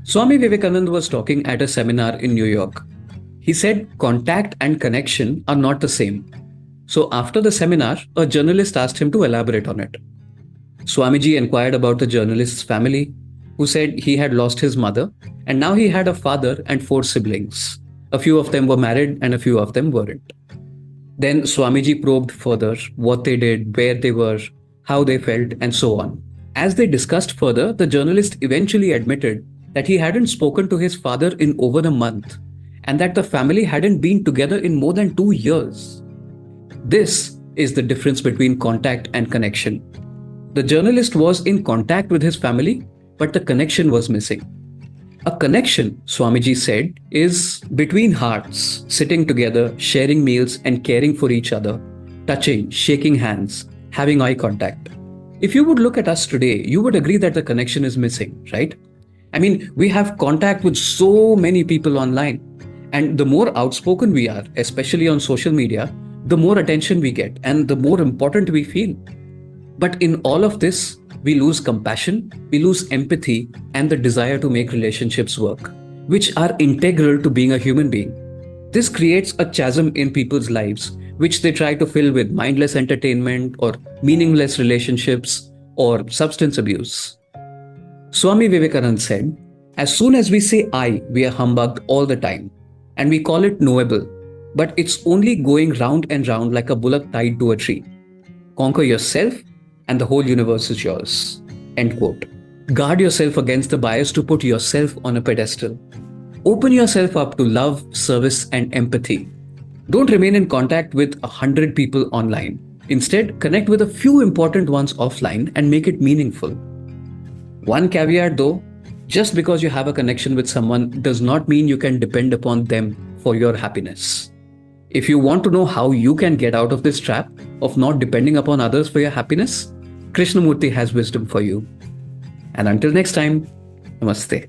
Swami Vivekananda was talking at a seminar in New York. He said contact and connection are not the same. So after the seminar, a journalist asked him to elaborate on it. Swamiji inquired about the journalist's family, who said he had lost his mother and now he had a father and four siblings. A few of them were married and a few of them weren't. Then Swamiji probed further what they did, where they were, how they felt, and so on. As they discussed further, the journalist eventually admitted that he hadn't spoken to his father in over a month and that the family hadn't been together in more than 2 years. This is the difference between contact and connection. The journalist was in contact with his family, but the connection was missing. A connection, Swamiji said, is between hearts, sitting together, sharing meals and caring for each other, touching, shaking hands, having eye contact. If you would look at us today, you would agree that the connection is missing, right? I mean, we have contact with so many people online. And the more outspoken we are, especially on social media, the more attention we get and the more important we feel. But in all of this, we lose compassion, we lose empathy, and the desire to make relationships work, which are integral to being a human being. This creates a chasm in people's lives, which they try to fill with mindless entertainment or meaningless relationships or substance abuse. Swami Vivekananda said, as soon as we say I, we are humbugged all the time, and we call it knowable, but it's only going round and round like a bullock tied to a tree. Conquer yourself, and the whole universe is yours. End quote. Guard yourself against the bias to put yourself on a pedestal. Open yourself up to love, service, and empathy. Don't remain in contact with 100 people online. Instead, connect with a few important ones offline and make it meaningful. One caveat though, just because you have a connection with someone does not mean you can depend upon them for your happiness. If you want to know how you can get out of this trap of not depending upon others for your happiness, Krishnamurti has wisdom for you. And until next time, namaste.